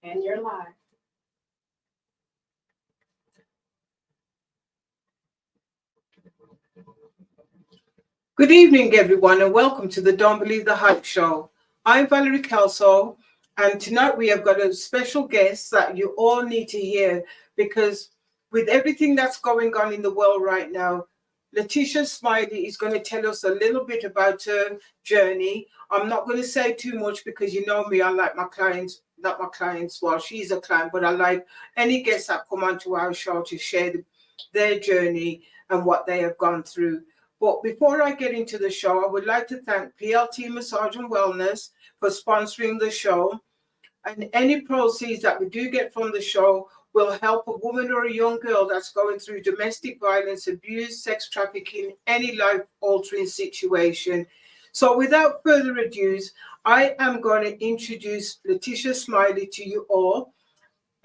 And you're live. Good evening, everyone, and welcome to the Don't Believe the Hype Show. I'm Valerie Kelso, and tonight we have got a special guest that you all need to hear because with everything that's going on in the world right now, Letitia Smiley is going to tell us a little bit about her journey. I'm not going to say too much because you know me, I like my clients, not my clients, well, she's a client, but I like any guests that come onto our show to share their journey and what they have gone through. But before I get into the show, I would like to thank PLT Massage and Wellness for sponsoring the show. And any proceeds that we do get from the show will help a woman or a young girl that's going through domestic violence, abuse, sex trafficking, any life-altering situation. So without further ado, I am going to introduce Letitia Smiley to you all.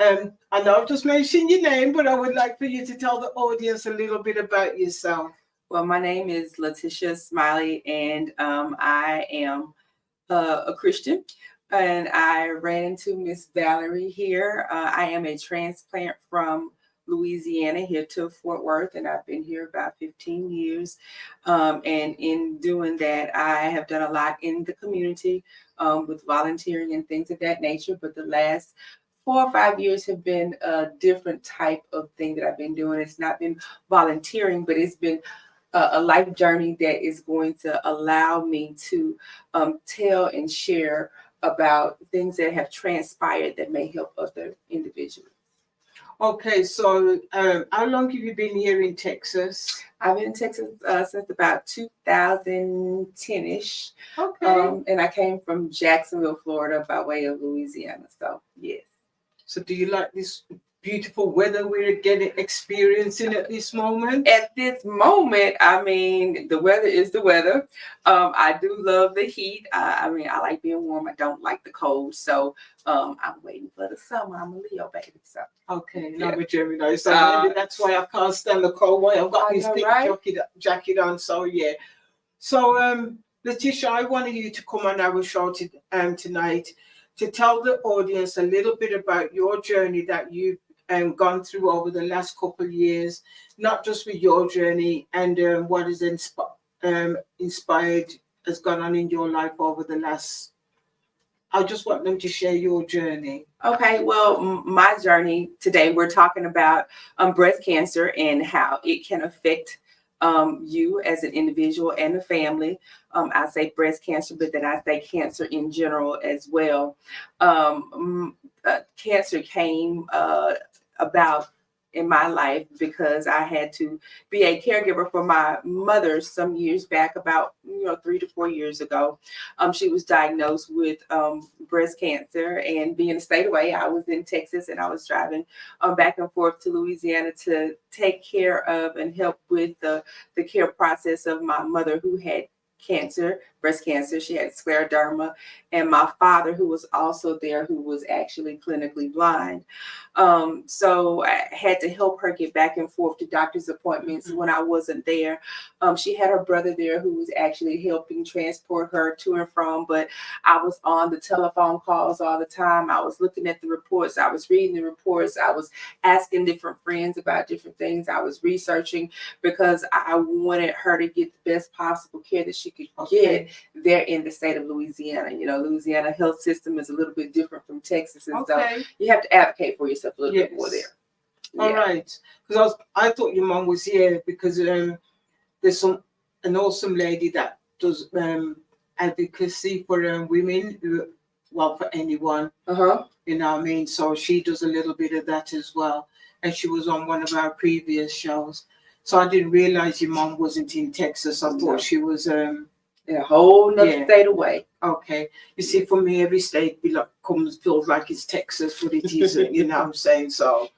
I know I've just mentioned your name, but I would like for you to tell the audience a little bit about yourself. Well, my name is Letitia Smiley, and I am a Christian, and I ran into Miss Valerie here. I am a transplant from Louisiana here to Fort Worth, and I've been here about 15 years. And in doing that, I have done a lot in the community with volunteering and things of that nature, but the last 4 or 5 years have been a different type of thing that I've been doing. It's not been volunteering, but it's been a life journey that is going to allow me to tell and share about things that have transpired that may help other individuals. Okay, so how long have you been here in Texas? I've been in Texas since about 2010-ish. Okay. And I came from Jacksonville, Florida, by way of Louisiana. So, yes. So do you like this beautiful weather we're experiencing at this moment? At this moment, I mean, the weather is the weather. I do love the heat. I mean, I like being warm. I don't like the cold. So I'm waiting for the summer. I'm a Leo baby. So okay, yeah. I'm a Gemini. So maybe that's why I can't stand the cold. Why I've got this thick jacket on. So yeah. So Letitia, I wanted you to come on our show tonight to tell the audience a little bit about your journey that you've gone through over the last couple of years, not just with your journey and what is inspired has gone on in your life over the last. I just want them to share your journey. Okay, well, my journey today, we're talking about breast cancer and how it can affect you as an individual and a family. I say breast cancer, but then I say cancer in general as well. Cancer came about in my life because I had to be a caregiver for my mother some years back, about 3 to 4 years ago. She was diagnosed with breast cancer, and being a state away, I was in Texas and I was driving back and forth to Louisiana to take care of and help with the care process of my mother who had cancer, breast cancer. She had scleroderma, and my father, who was also there, who was actually clinically blind. So I had to help her get back and forth to doctor's appointments when I wasn't there. She had her brother there who was actually helping transport her to and from, but I was on the telephone calls all the time. I was looking at the reports. I was reading the reports. I was asking different friends about different things. I was researching because I wanted her to get the best possible care that she could get there in the state of Louisiana. Louisiana health system is a little bit different from Texas, and so you have to advocate for yourself a little bit more there. All right, because I thought your mom was here because there's an awesome lady that does advocacy for women, for anyone. You know what I mean? So she does a little bit of that as well, and she was on one of our previous shows. So I didn't realize your mom wasn't in Texas. I thought she was a whole nother state away. Okay. You see, for me, every state feels like it's Texas, but it isn't, you know what I'm saying? So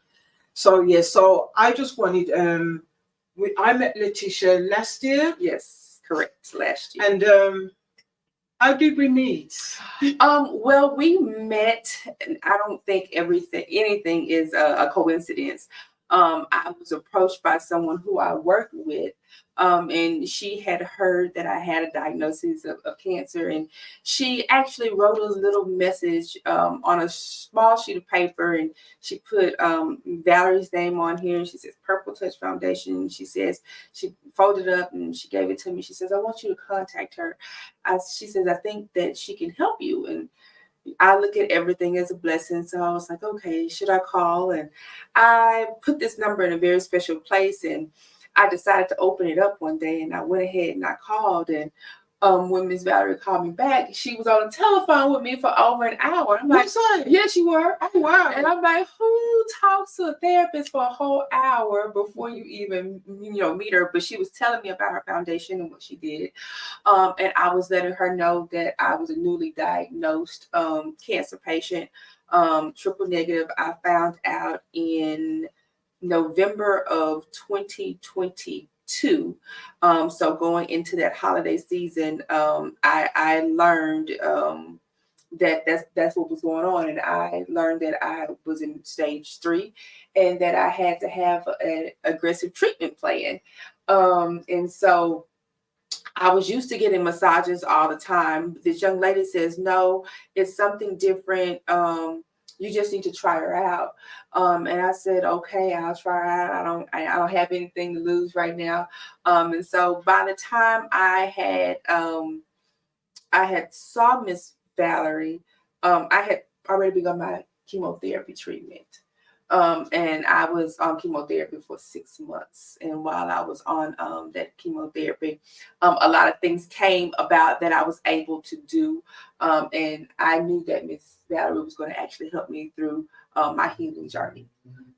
I just wanted, I met Letitia last year. Yes, correct, last year. And how did we meet? Well, we met, I don't think anything is a coincidence. I was approached by someone who I worked with, and she had heard that I had a diagnosis of cancer, and she actually wrote a little message on a small sheet of paper, and she put Valerie's name on here, and she says Purple Touch Foundation. She says she folded it up and she gave it to me. She says, I want you to contact her. She says, I think that she can help you. And I look at everything as a blessing. So I was like, okay, should I call? And I put this number in a very special place, and I decided to open it up one day, and I went ahead and I called. And when Miss Valerie called me back, she was on the telephone with me for over an hour. I'm like, yes, you were. Oh, wow. And I'm like, who talks to a therapist for a whole hour before you even, meet her? But she was telling me about her foundation and what she did. And I was letting her know that I was a newly diagnosed cancer patient, triple negative. I found out in November of 2022. So going into that holiday season, I learned that that's what was going on, and I learned that I was in stage 3, and that I had to have an aggressive treatment plan. And so I was used to getting massages all the time. This young lady says, no, it's something different. You just need to try her out. And I said, okay, I'll try her out. I don't have anything to lose right now. And so by the time I had saw Miss Valerie, I had already begun my chemotherapy treatment. And I was on chemotherapy for 6 months. And while I was on that chemotherapy, a lot of things came about that I was able to do. And I knew that Miss Valerie was going to actually help me through my healing journey.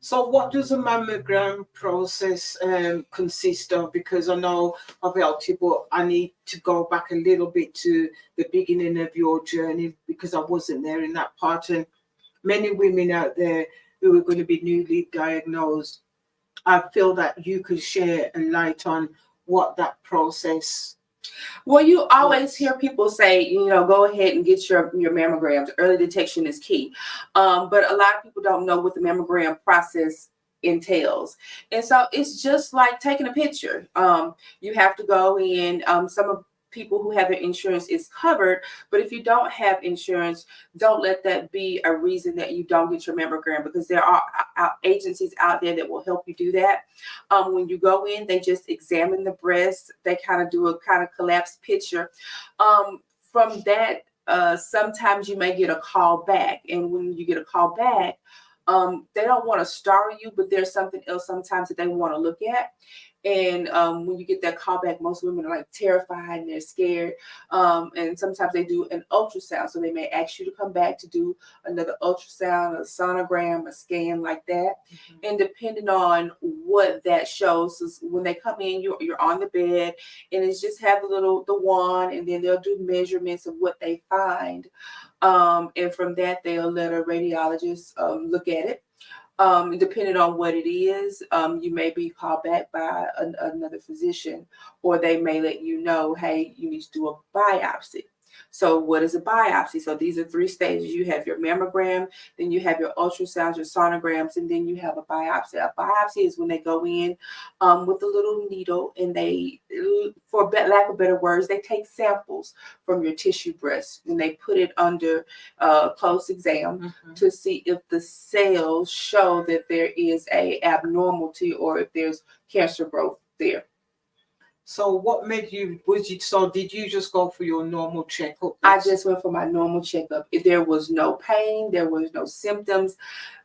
So, what does a mammogram process consist of? Because I know I've helped you, but I need to go back a little bit to the beginning of your journey because I wasn't there in that part. And many women out there who are going to be newly diagnosed, I feel that you could share a light on what that process. Well, you always hear people say, go ahead and get your mammograms. Early detection is key. But a lot of people don't know what the mammogram process entails. And so it's just like taking a picture. You have to go in. Some of people who have their insurance is covered, but if you don't have insurance, don't let that be a reason that you don't get your mammogram, because there are agencies out there that will help you do that. When you go in, they just examine the breast. They kind of do a kind of collapsed picture. From that, sometimes you may get a call back, and when you get a call back, they don't want to star you, but there's something else sometimes that they want to look at. And when you get that call back, most women are like terrified and they're scared. And sometimes they do an ultrasound. So they may ask you to come back to do another ultrasound, a sonogram, a scan like that. Mm-hmm. And depending on what that shows, is when they come in, you're on the bed, and it's just have the wand, and then they'll do measurements of what they find. And from that, they'll let a radiologist look at it. Depending on what it is, you may be called back by another physician, or they may let you know, hey, you need to do a biopsy. So what is a biopsy? So these are 3 stages. You have your mammogram, then you have your ultrasounds, your sonograms, and then you have a biopsy. A biopsy is when they go in with a little needle, and they, for lack of better words, they take samples from your tissue breast, and they put it under close exam to see if the cells show that there is a abnormality or if there's cancer growth there. So what made you, did you just go for your normal checkup? I just went for my normal checkup. If there was no pain, there was no symptoms,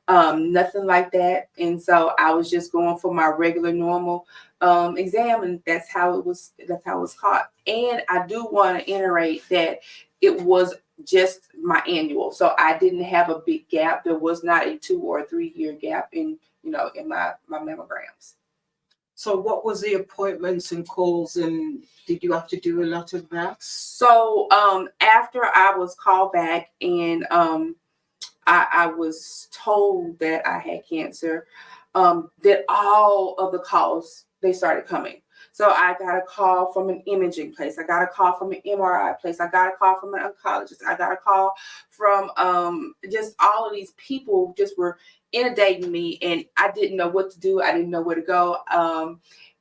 nothing like that. And so I was just going for my regular normal exam, and that's how it was caught. And I do want to iterate that it was just my annual. So I didn't have a big gap. There was not a 2 or 3 year gap in my mammograms. So what was the appointments and calls, and did you have to do a lot of that? So after I was called back, and I was told that I had cancer, that all of the calls, they started coming. So I got a call from an imaging place. I got a call from an MRI place. I got a call from an oncologist. I got a call from just all of these people just were inundating me, and I didn't know what to do. I didn't know where to go.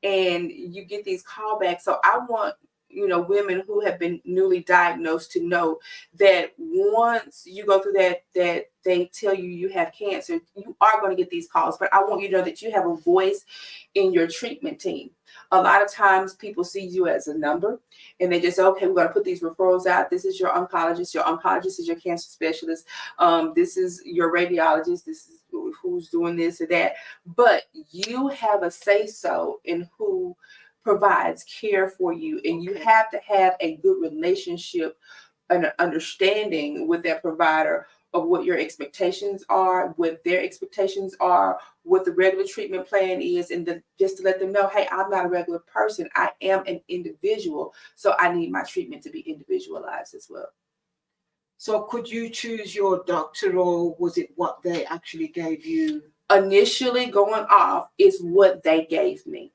And you get these callbacks. So I want women who have been newly diagnosed to know that once you go through that they tell you you have cancer, you are going to get these calls. But I want you to know that you have a voice in your treatment team. A lot of times people see you as a number, and they just say, okay, we're going to put these referrals out. This is your oncologist. Your oncologist is your cancer specialist. This is your radiologist. This is who's doing this or that. But you have a say so in who provides care for you, and you have to have a good relationship and an understanding with that provider of what your expectations are, what their expectations are, what the regular treatment plan is, and just to let them know, hey, I'm not a regular person. I am an individual, so I need my treatment to be individualized as well. So could you choose your doctor, or was it what they actually gave you? Initially going off is what they gave me.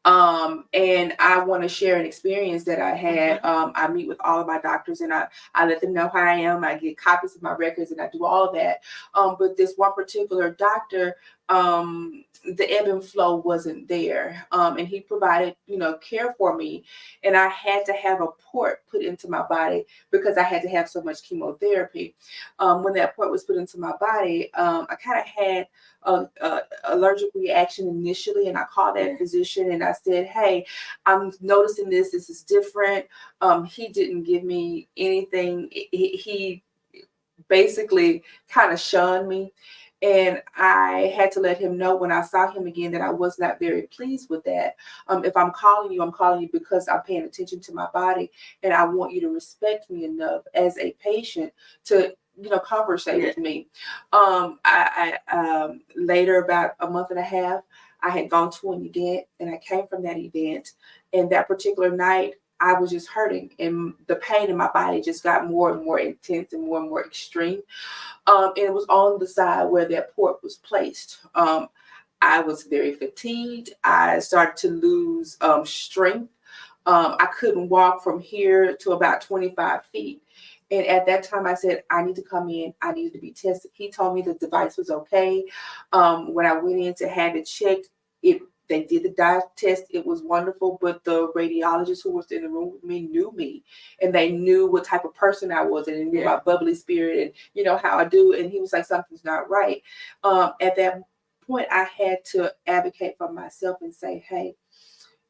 And I want to share an experience that I had. I meet with all of my doctors, and I let them know how I am. I get copies of my records, and I do all of that. But this one particular doctor, the ebb and flow wasn't there. And he provided, care for me. And I had to have a port put into my body because I had to have so much chemotherapy. When that port was put into my body, I kind of had a allergic reaction initially, and I called that physician and I said, hey, I'm noticing this is different. He didn't give me anything. He basically kind of shunned me, and I had to let him know when I saw him again that I was not very pleased with that. If I'm calling you because I'm paying attention to my body, and I want you to respect me enough as a patient to conversate with me. I later, about a month and a half, I had gone to an event, and I came from that event, and that particular night I was just hurting, and the pain in my body just got more and more intense and more extreme. And it was on the side where that port was placed. I was very fatigued. I started to lose strength. I couldn't walk from here to about 25 feet. And at that time, I said, I need to come in. I needed to be tested. He told me the device was okay. When I went in to have it checked, they did the dye test. It was wonderful. But the radiologist who was in the room with me knew me. And they knew what type of person I was. And they knew my bubbly spirit and, how I do. And he was like, something's not right. At that point, I had to advocate for myself and say, hey,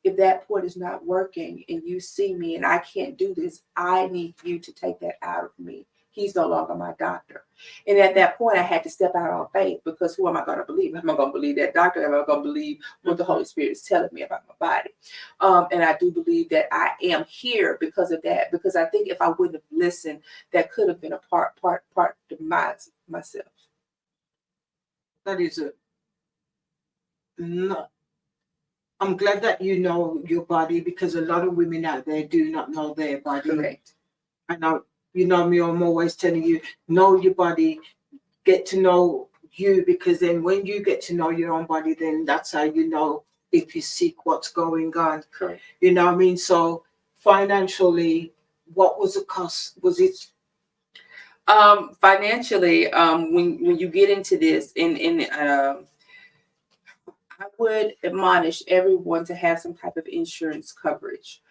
if that port is not working and you see me and I can't do this, I need you to take that out of me. He's no longer my doctor. And at that point, I had to step out on faith, because who am I going to believe? Am I going to believe that doctor? Am I going to believe what the Holy Spirit is telling me about my body? And I do believe that I am here because of that, because I think if I wouldn't have listened, that could have been a part demise myself. That is a no. I'm glad that you know your body, because a lot of women out there do not know their body. Correct. I know, me, I'm always telling you, know your body, get to know you, because then when you get to know your own body, then that's how you know if you're sick, what's going on. Correct. You know what I mean? So financially, what was the cost? Was it financially, when you get into this, I would admonish everyone to have some type of insurance coverage.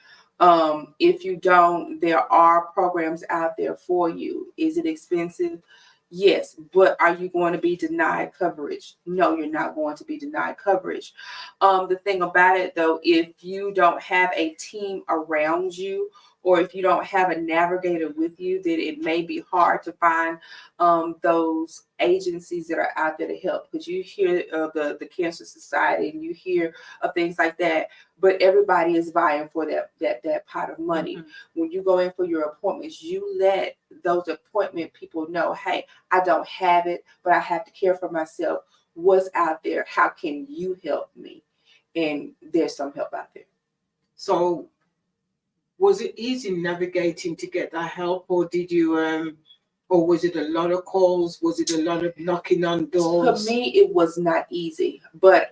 If you don't, there are programs out there for you. Is it expensive? Yes, but are you going to be denied coverage? No, you're not going to be denied coverage. The thing about it, though, if you don't have a team around you, or if you don't have a navigator with you, then it may be hard to find those agencies that are out there to help. Because you hear of the Cancer Society, and you hear of things like that, but everybody is vying for that pot of money. When you go in for your appointments, you let those appointment people know, hey, I don't have it, but I have to care for myself. What's out there? How can you help me? And there's some help out there. So was it easy navigating to get that help, or did you or was it a lot of calls? Was it a lot of knocking on doors? For me, it was not easy, but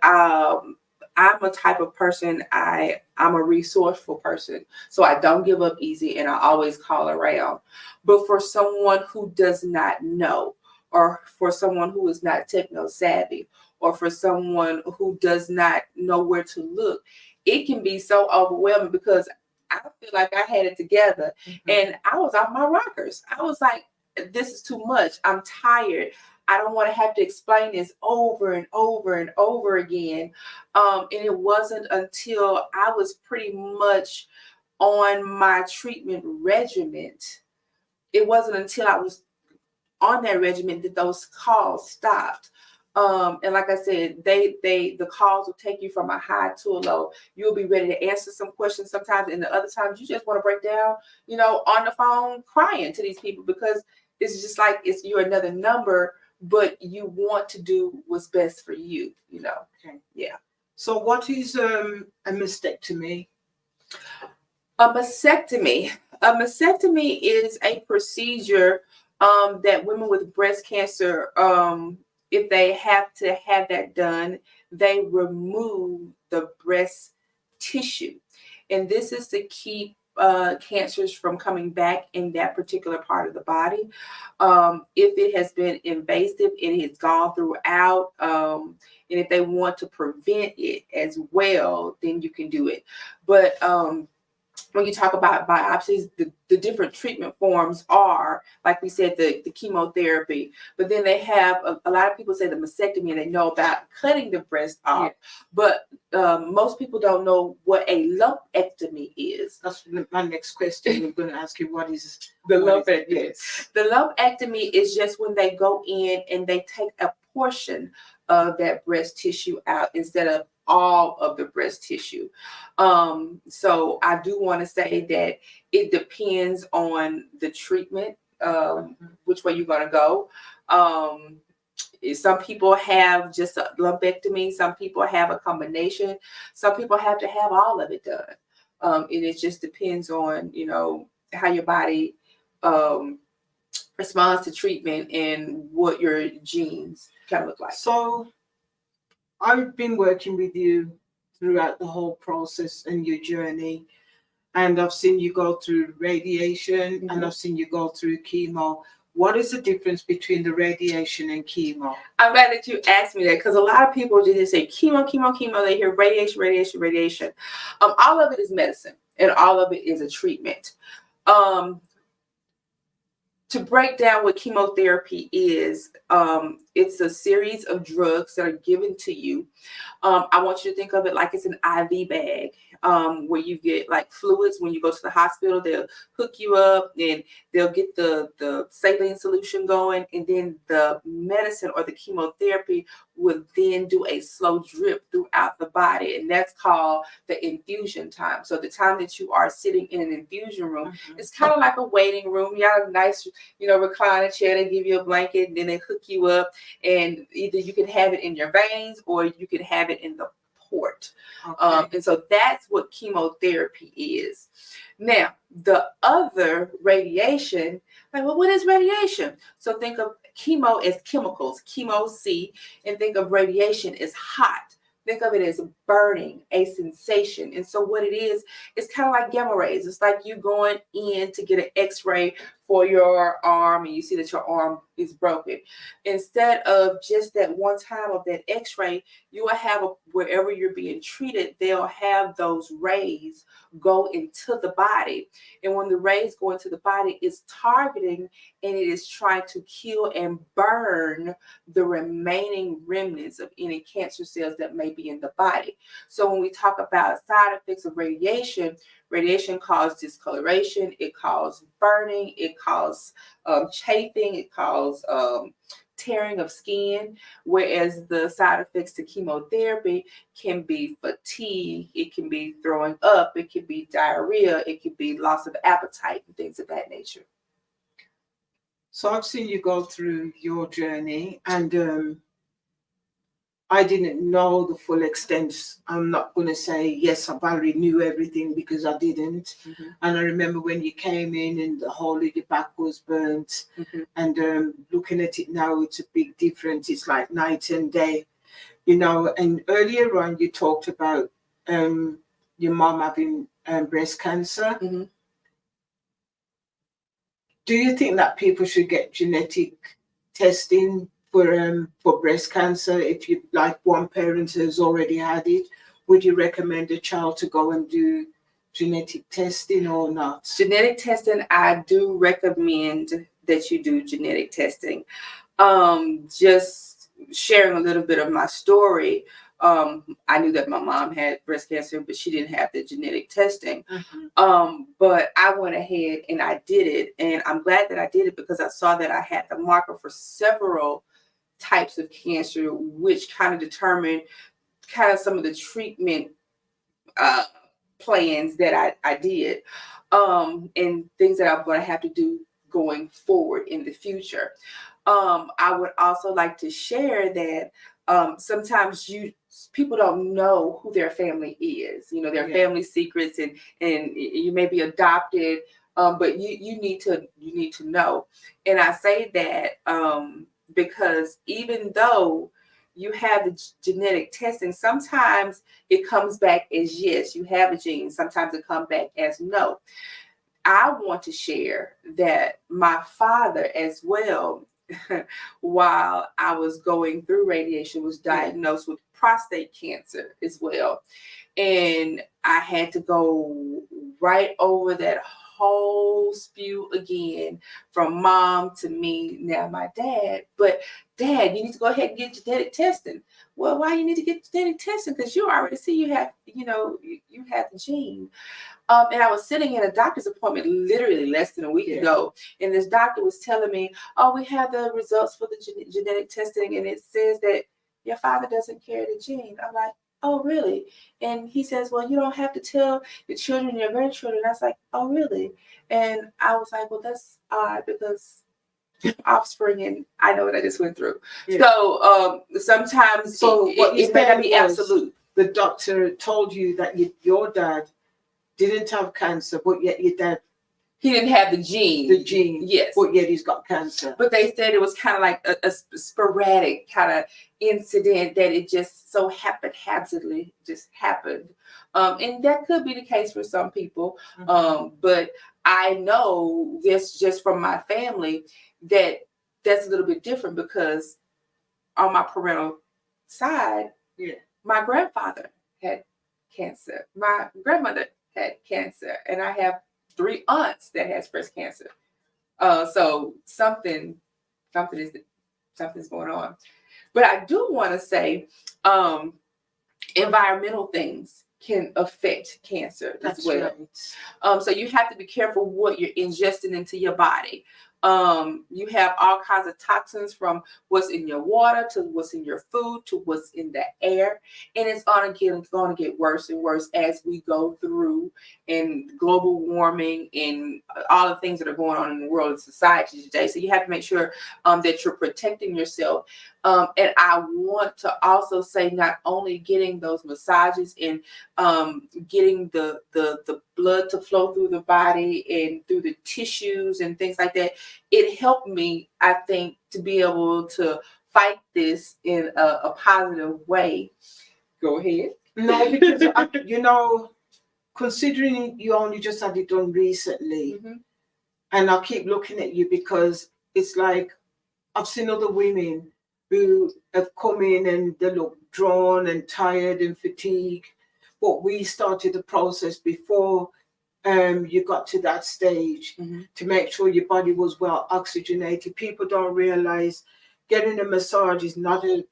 I'm a type of person, I'm a resourceful person. So I don't give up easy and I always call around. But for someone who does not know, or for someone who is not techno savvy, or for someone who does not know where to look, it can be so overwhelming because I feel like I had it together and I was off my rockers. I was like, this is too much. I'm tired. I don't want to have to explain this over and over and over again. And it wasn't until I was pretty much on my treatment regimen. It wasn't until I was on that regimen that those calls stopped. And like I said, the calls will take you from a high to a low. You'll be ready to answer some questions sometimes, and the other times you just want to break down, on the phone crying to these people because it's just like you're another number, but you want to do what's best for you. Okay. Yeah. So what is a mastectomy? A mastectomy. A mastectomy is a procedure that women with breast cancer, if they have to have that done, they remove the breast tissue. And this is to keep cancers from coming back in that particular part of the body. If it has been invasive, it has gone throughout. And if they want to prevent it as well, then you can do it. But when you talk about biopsies, the different treatment forms are, like we said, the chemotherapy, but then they have a lot of people say the mastectomy and they know about cutting the breast off, but most people don't know what a lumpectomy is. That's my next question. I'm going to ask you, what is The lumpectomy? Yes. The lumpectomy is just when they go in and they take a portion of that breast tissue out instead of all of the breast tissue. So I do want to say that it depends on the treatment, which way you're going to go. Some people have just a lumpectomy. Some people have a combination. Some people have to have all of it done. And it just depends on, how your body responds to treatment and what your genes kind of look like. So I've been working with you throughout the whole process and your journey, and I've seen you go through radiation and I've seen you go through chemo. What is the difference between the radiation and chemo? I'm glad that you asked me that because a lot of people just say chemo, chemo, chemo. They hear radiation, radiation, radiation. All of it is medicine and all of it is a treatment. To break down what chemotherapy is, it's a series of drugs that are given to you. I want you to think of it like it's an IV bag, where you get like fluids when you go to the hospital. They'll hook you up and they'll get the saline solution going, and then the medicine or the chemotherapy will then do a slow drip throughout the body, and that's called the infusion time. So the time that you are sitting in an infusion room, it's kind of like a waiting room. You have a nice, recliner chair. They give you a blanket, and then they hook you up, and either you can have it in your veins or you can have it in the port. Okay. And so that's what chemotherapy is. Now, the other radiation, like, well, what is radiation? So think of chemo as chemicals, chemo C, and think of radiation as hot. Think of it as burning, a sensation. And so what it is, it's kind of like gamma rays. It's like you going in to get an x-ray for your arm and you see that your arm is broken. Instead of just that one time of that x-ray, you will have wherever you're being treated, they'll have those rays go into the body. And when the rays go into the body, it's targeting and it is trying to kill and burn the remaining remnants of any cancer cells that may be in the body. So when we talk about side effects of radiation, radiation causes discoloration, it causes burning, it causes chafing, it causes tearing of skin, whereas the side effects to chemotherapy can be fatigue, it can be throwing up, it can be diarrhea, it can be loss of appetite and things of that nature. So I've seen you go through your journey, and I didn't know the full extent. I'm not going to say, yes, I already knew everything because I didn't. And I remember when you came in and the whole of your back was burnt. And looking at it now, it's a big difference. It's like night and day. you know, and earlier on you talked about um, your mom having breast cancer. Mm-hmm. Do you think that people should get genetic testing for breast cancer if you like one parent has already had it? Would you recommend a child to go and do genetic testing or not? Genetic testing, I do recommend that you do genetic testing. Just sharing a little bit of my story. I knew that my mom had breast cancer, but she didn't have the genetic testing. But I went ahead and I did it, and I'm glad that I did it because I saw that I had the marker for several types of cancer, which kind of determined kind of some of the treatment uh, plans that I did, and things that I'm going to have to do going forward in the future. I would also like to share that sometimes people don't know who their family is. You know, their family secrets, and you may be adopted, but you need to know. And I say that because even though you have the genetic testing, sometimes it comes back as yes, you have a gene. Sometimes it comes back as no. I want to share that my father as well, while I was going through radiation, was diagnosed with prostate cancer as well. And I had to go right over that whole spew again from mom to me, now my dad. But dad, you need to go ahead and get genetic testing. Well, why you need to get genetic testing? Because you already see you have, you have the gene. And I was sitting in a doctor's appointment literally less than a week ago, and this doctor was telling me, "Oh, we have the results for the genetic testing, and it says that your father doesn't carry the gene." I'm like, "Oh, really?" And he says, "Well, you don't have to tell your children, your grandchildren." I was like, "Oh, really?" And I was like, "Well, that's odd because offspring, and I know what I just went through." Yeah. So sometimes it may not be absolute. The doctor told you that your dad didn't have cancer, but yet your dad, he didn't have the gene. The gene, yes, but yet he's got cancer. But they said it was kind of like a sporadic kind of incident that it just so haphazardly just happened, and that could be the case for some people. But I know this just from my family that that's a little bit different because on my parental side, my grandfather had cancer, my grandmother had cancer, and I have 3 aunts that has breast cancer. So something's going on. But I do want to say, environmental things can affect cancer as well. Right. So you have to be careful what you're ingesting into your body. You have all kinds of toxins from what's in your water to what's in your food to what's in the air, and it's going to get worse and worse as we go through in global warming and all the things that are going on in the world and society today. So you have to make sure that you're protecting yourself. And I want to also say, not only getting those massages and getting the blood to flow through the body and through the tissues and things like that, it helped me, I think, to be able to fight this in a positive way. Go ahead. No, because considering you only just had it done recently, and I keep looking at you because it's like I've seen other women who have come in and they look drawn and tired and fatigued, but we started the process before you got to that stage to make sure your body was well oxygenated. People don't realize getting a massage is not a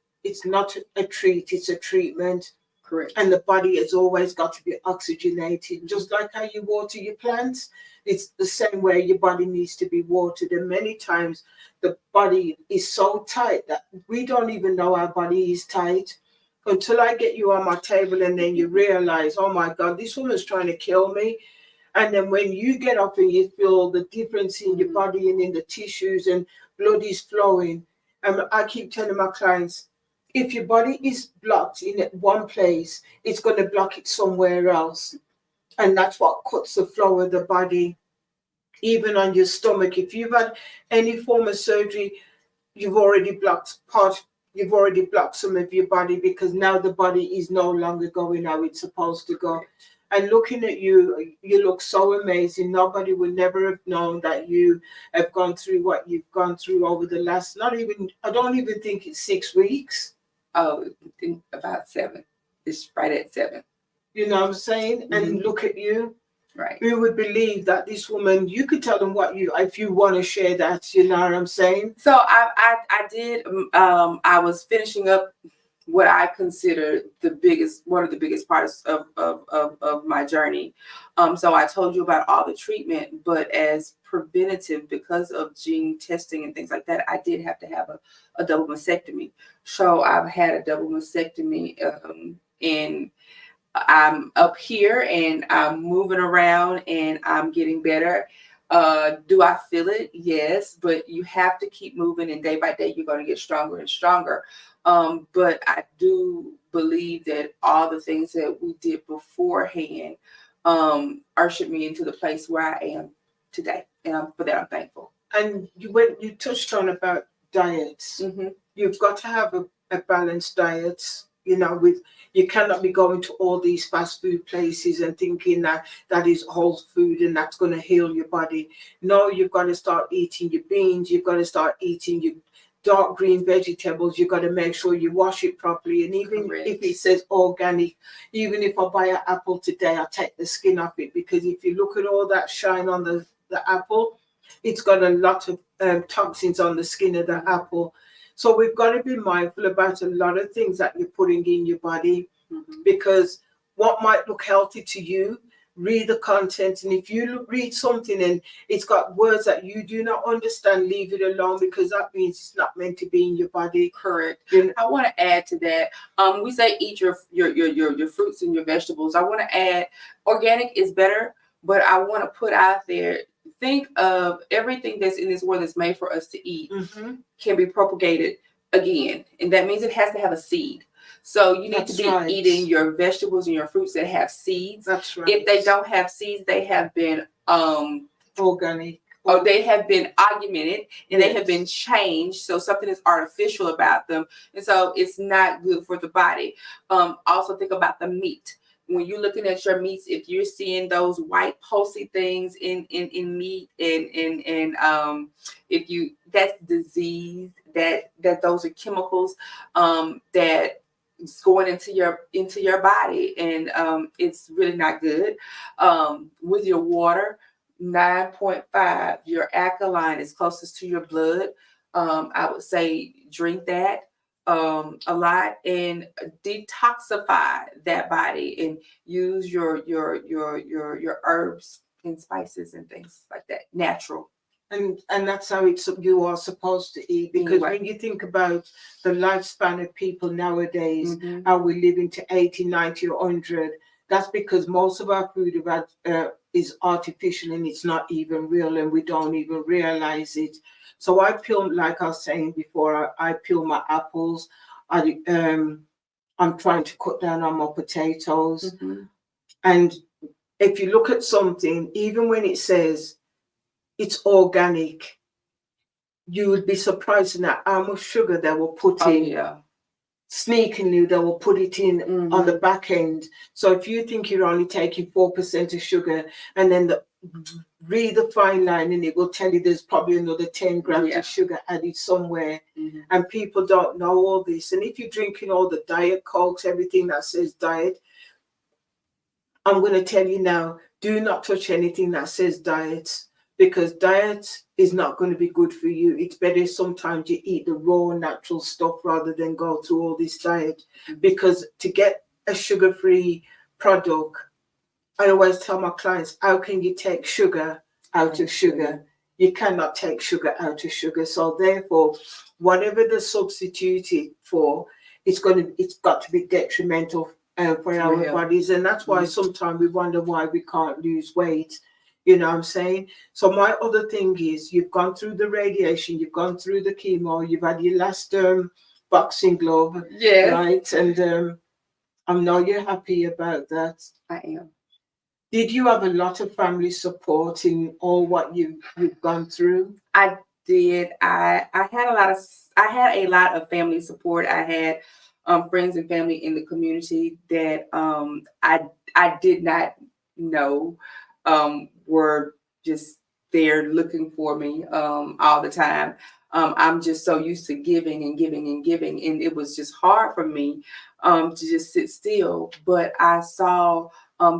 treat, it's a treatment. Correct. And the body has always got to be oxygenated, just like how you water your plants. It's the same way your body needs to be watered. And many times the body is so tight that we don't even know our body is tight until I get you on my table, and then you realize, oh my God, this woman's trying to kill me. And then when you get up and you feel the difference in your body and in the tissues and blood is flowing. And I keep telling my clients, if your body is blocked in one place, it's going to block it somewhere else. And that's what cuts the flow of the body. Even on your stomach, if you've had any form of surgery, you've already blocked part you've already blocked some of your body because now the body is no longer going how it's supposed to go. And looking at you, you look so amazing. Nobody would never have known that you have gone through what you've gone through over the last, not even, I don't even think it's 6 weeks. Oh, in about 7. It's right at 7. You know what I'm saying? And look at you. Right. Who would believe that this woman, you could tell them what you, if you want to share that, you know what I'm saying? So I did, I was finishing up what I consider one of the biggest parts of my journey. So I told you about all the treatment, but as preventative, because of gene testing and things like that, I did have to have a double mastectomy. So I've had a double mastectomy, and I'm up here and I'm moving around and I'm getting better. Do I feel it? Yes, but you have to keep moving, and day by day you're going to get stronger and stronger. But I do believe that all the things that we did beforehand ushered me into the place where I am today, and for that I'm thankful. And you touched on about diets. You've got to have a balanced diet. You know, you cannot be going to all these fast food places and thinking that that is whole food and that's going to heal your body. No, you've got to start eating your beans. You've got to start eating your dark green vegetables. You've got to make sure you wash it properly. And even if it says organic, even if I buy an apple today, I take the skin off it, because if you look at all that shine on the apple, it's got a lot of toxins on the skin of the apple. So we've got to be mindful about a lot of things that you're putting in your body, because what might look healthy to you, read the content. And if you read something and it's got words that you do not understand, leave it alone, because that means it's not meant to be in your body. Correct. I want to add to that. We say eat your fruits and your vegetables. I want to add, organic is better, but I want to put out there, think of everything that's in this world that's made for us to eat can be propagated again. And that means it has to have a seed. So you need to be eating your vegetables and your fruits that have seeds. That's right. If they don't have seeds, they have been organic, or they have been augmented, and they have been changed. So something is artificial about them. And so it's not good for the body. Also think about the meat. When you're looking at your meats, if you're seeing those white pulsy things in meat, and if you, that's disease, that those are chemicals that is going into your body, and it's really not good. With your water, 9.5, your alkaline is closest to your blood. I would say drink that a lot, and detoxify that body, and use your herbs and spices and things like that, natural. And that's how you are supposed to eat, because when you think about the lifespan of people nowadays, how we live into 80, 90, or 100, that's because most of our food is artificial, and it's not even real, and we don't even realize it. So I peel, like I was saying before, I peel my apples. I'm trying to cut down on my potatoes. And if you look at something, even when it says it's organic, you would be surprised at how much sugar they will put in. Sneakingly, they will put it in on the back end. So if you think you're only taking 4% of sugar, and then read the fine line, and it will tell you there's probably another 10 grams of sugar added somewhere. And people don't know all this. And if you're drinking all the diet cokes, everything that says diet, I'm going to tell you now, do not touch anything that says diet, because diet is not going to be good for you. It's better sometimes you eat the raw natural stuff rather than go through all this diet. Because to get a sugar-free product, I always tell my clients, how can you take sugar out of sugar? You cannot take sugar out of sugar. So therefore, whatever the substitute it for, it's got to be detrimental for our bodies. And that's why sometimes we wonder why we can't lose weight. You know what I'm saying? So my other thing is, you've gone through the radiation, you've gone through the chemo, you've had your last boxing glove, right? And I know you're happy about that. I am. Did you have a lot of family support in all what you've gone through? I did. I had a lot of family support. I had friends and family in the community that I did not know were just there looking for me all the time. I'm just so used to giving and giving and giving, and it was just hard for me to just sit still. But I saw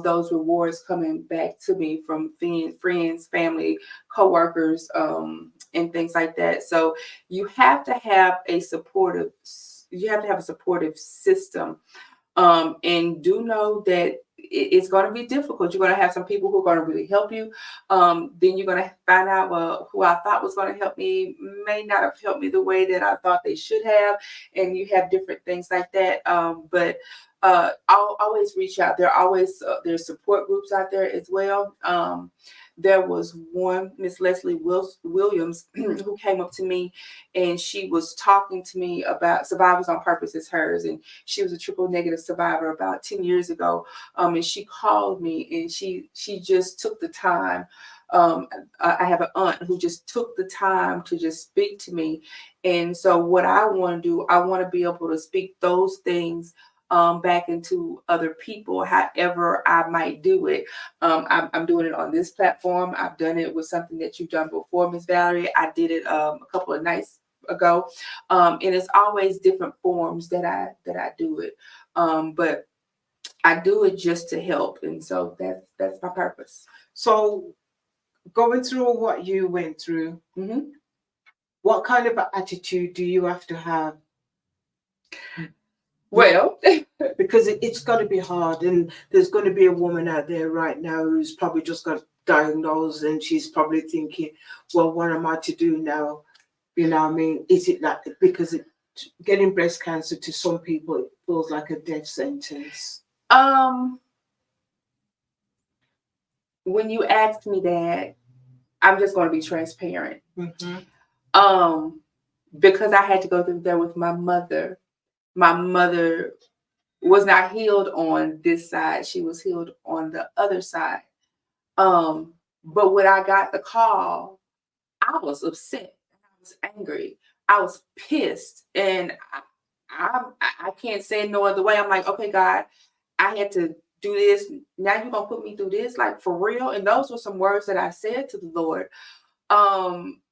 those rewards coming back to me from friends, family, coworkers, and things like that. So you have to have a supportive, you have to have a supportive system, and do know that it's going to be difficult. You're going to have some people who are going to really help you. Then you're going to find out, well, who I thought was going to help me may not have helped me the way that I thought they should have. And you have different things like that. But I'll always reach out. There's support groups out there as well. There was one, Miss Leslie Williams, who came up to me, and she was talking to me about Survivors on Purpose is hers, and she was a triple negative survivor about 10 years ago. And she called me, and she just took the time. I have an aunt who just took the time to just speak to me. And so what I want to do, I want to be able to speak those things back into other people, however I might do it. I'm doing it on this platform. I've done it with something that you've done before, Miss Valerie. I did it a couple of nights ago, and it's always different forms that I do it. But I do it just to help, and so that's my purpose. So, going through what you went through, Mm-hmm. what kind of attitude do you have to have? Well, Because it's got to be hard, and there's going to be a woman out there right now who's probably just got diagnosed, and she's probably thinking, well, what am I to do now? You know what I mean? Is it like, because getting breast cancer to some people, it feels like a death sentence. um, when you asked me that, I'm just going to be transparent. Mm-hmm. Um, because I had to go through there with my mother. My mother was not healed on this side; she was healed on the other side. But when I got the call, I was upset. I was angry. I was pissed, and I can't say it no other way. I'm like, okay, God, I had to do this. Now you're gonna put me through this, like for real. And those were some words that I said to the Lord.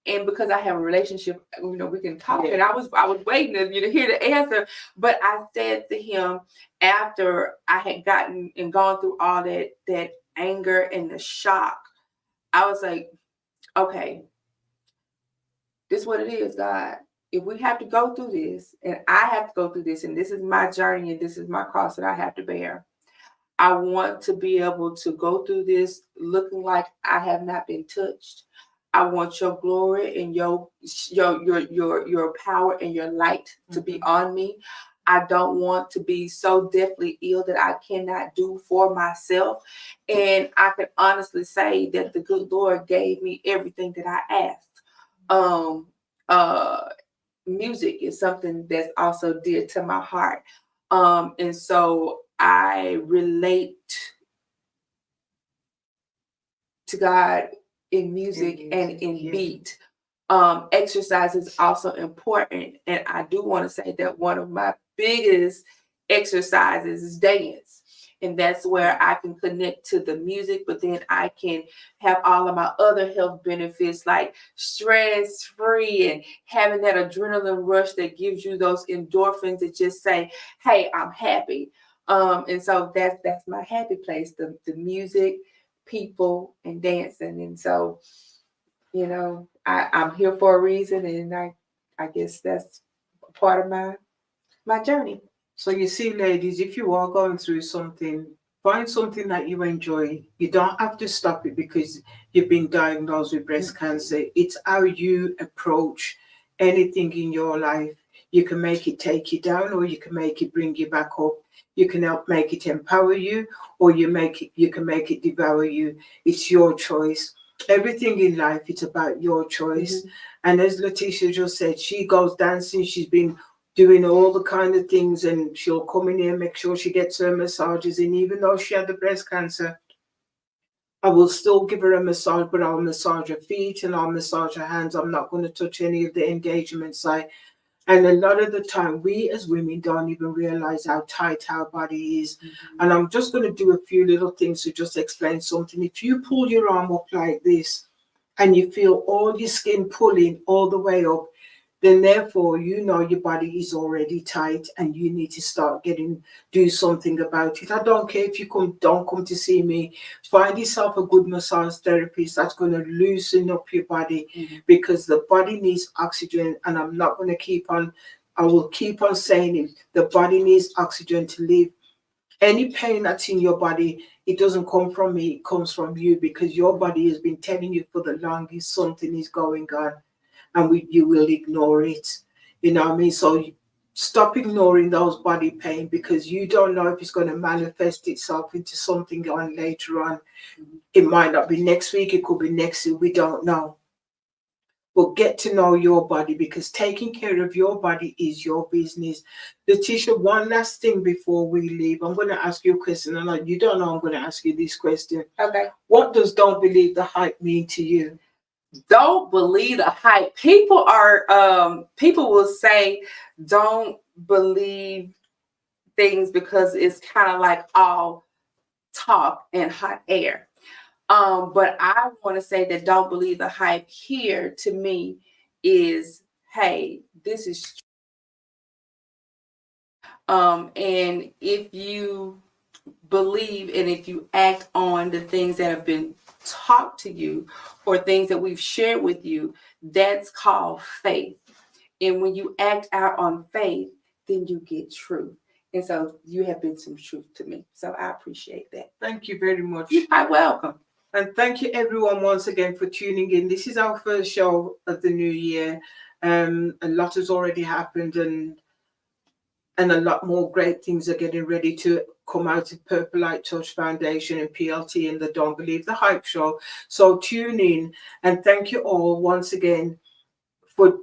And because I have a relationship, we can talk. And I was waiting to hear the answer. But I said to him, after I had gotten and gone through all that anger and the shock, I was like, okay, this is what it is, God. If we have to go through this, and I have to go through this, and this is my journey, and this is my cross that I have to bear, I want to be able to go through this looking like I have not been touched. I want your glory and your power and your light to be on me. I don't want to be so deathly ill that I cannot do for myself. And I can honestly say that the good Lord gave me everything that I asked. Um, uh, Music is something that's also dear to my heart. And so I relate to God in music and in beat. Exercise is also important. And I do want to say that one of my biggest exercises is dance. And that's where I can connect to the music, but then I can have all of my other health benefits like stress free and having that adrenaline rush that gives you those endorphins that just say, hey, I'm happy. And so that's my happy place, the music, people, and dancing. And so I'm here for a reason, and I guess that's part of my journey. So you see, ladies, if you are going through something, find something that you enjoy. You don't have to stop it because you've been diagnosed with breast cancer. It's how you approach anything in your life. You can make it take you down, or you can make it bring you back up. You can help make it empower you, or you can make it devour you. It's your choice. Everything in life, it's about your choice. And as Letitia just said, she goes dancing. She's been doing all the kind of things, and she'll come in here, make sure she gets her massages. And even though she had the breast cancer, I will still give her a massage, but I'll massage her feet and I'll massage her hands. I'm not going to touch any of the engagement side. And a lot of the time, we as women don't even realize how tight our body is. Mhm. And I'm just going to do a few little things to just explain something. If you pull your arm up like this and you feel all your skin pulling all the way up, then therefore you know your body is already tight and you need to start do something about it. I don't care if you don't come to see me. Find yourself a good massage therapist that's going to loosen up your body, Mhm. because the body needs oxygen. And I will keep on saying it. The body needs oxygen to live. Any pain that's in your body, it doesn't come from me, it comes from you, because your body has been telling you for the longest something is going on, and you will ignore it. You know what I mean? So stop ignoring those body pain, because you don't know if it's going to manifest itself into something on later on. Mhm. It might not be next week, it could be next week, we don't know. But get to know your body, because taking care of your body is your business. Letitia, one last thing before we leave. I'm going to ask you a question, and you don't know I'm going to ask you this question. Okay. What does "don't believe the hype" mean to you? Don't believe the hype. People will say don't believe things because it's kind of like all talk and hot air. But I want to say that don't believe the hype here to me is, hey, this is and if you believe and if you act on the things that have been taught to you or things that we've shared with you, that's called faith. And when you act out on faith, then you get truth. And so you have been some truth to me. So I appreciate that. Thank you very much. You're quite welcome. And thank you everyone once again for tuning in. This is our first show of the new year. A lot has already happened, and a lot more great things are getting ready to come out of Purple Light Touch Foundation and PLT and the Don't Believe the Hype show. So tune in, and thank you all once again for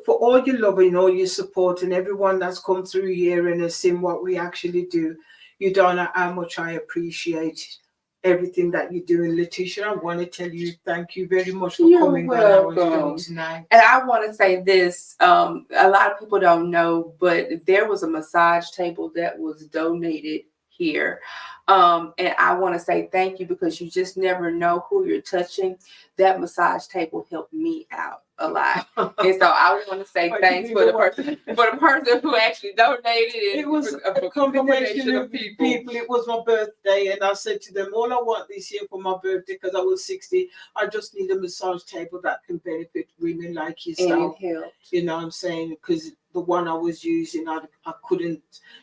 all your love and all your support, and everyone that's come through here and has seen what we actually do. You don't know how much I appreciate everything that you're doing. Letitia, I want to tell you thank you very much for coming on our show tonight. And I want to say this, a lot of people don't know, but there was a massage table that was donated here. And I want to say thank you, because you just never know who you're touching. That massage table helped me out a lot. And so I want to say thanks for the person who actually donated. It was a combination of people. It was my birthday, and I said to them, all I want this year for my birthday, because I was 60, I just need a massage table that can benefit women like yourself. And it helped. You know what I'm saying? Because the one I was using, I couldn't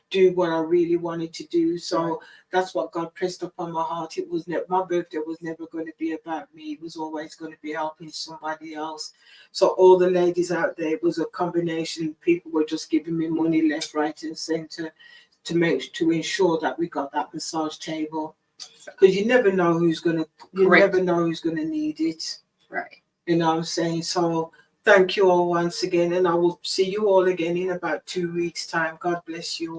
do what I really wanted to do. So that's what God pressed upon my heart. It was my birthday was never going to be about me. It was always going to be helping somebody else. So all the ladies out there, it was a combination. People were just giving me money left, right, and center to ensure that we got that massage table. Because you never know who's gonna need it. Right. You know what I'm saying? So thank you all once again, and I will see you all again in about 2 weeks' time. God bless you all.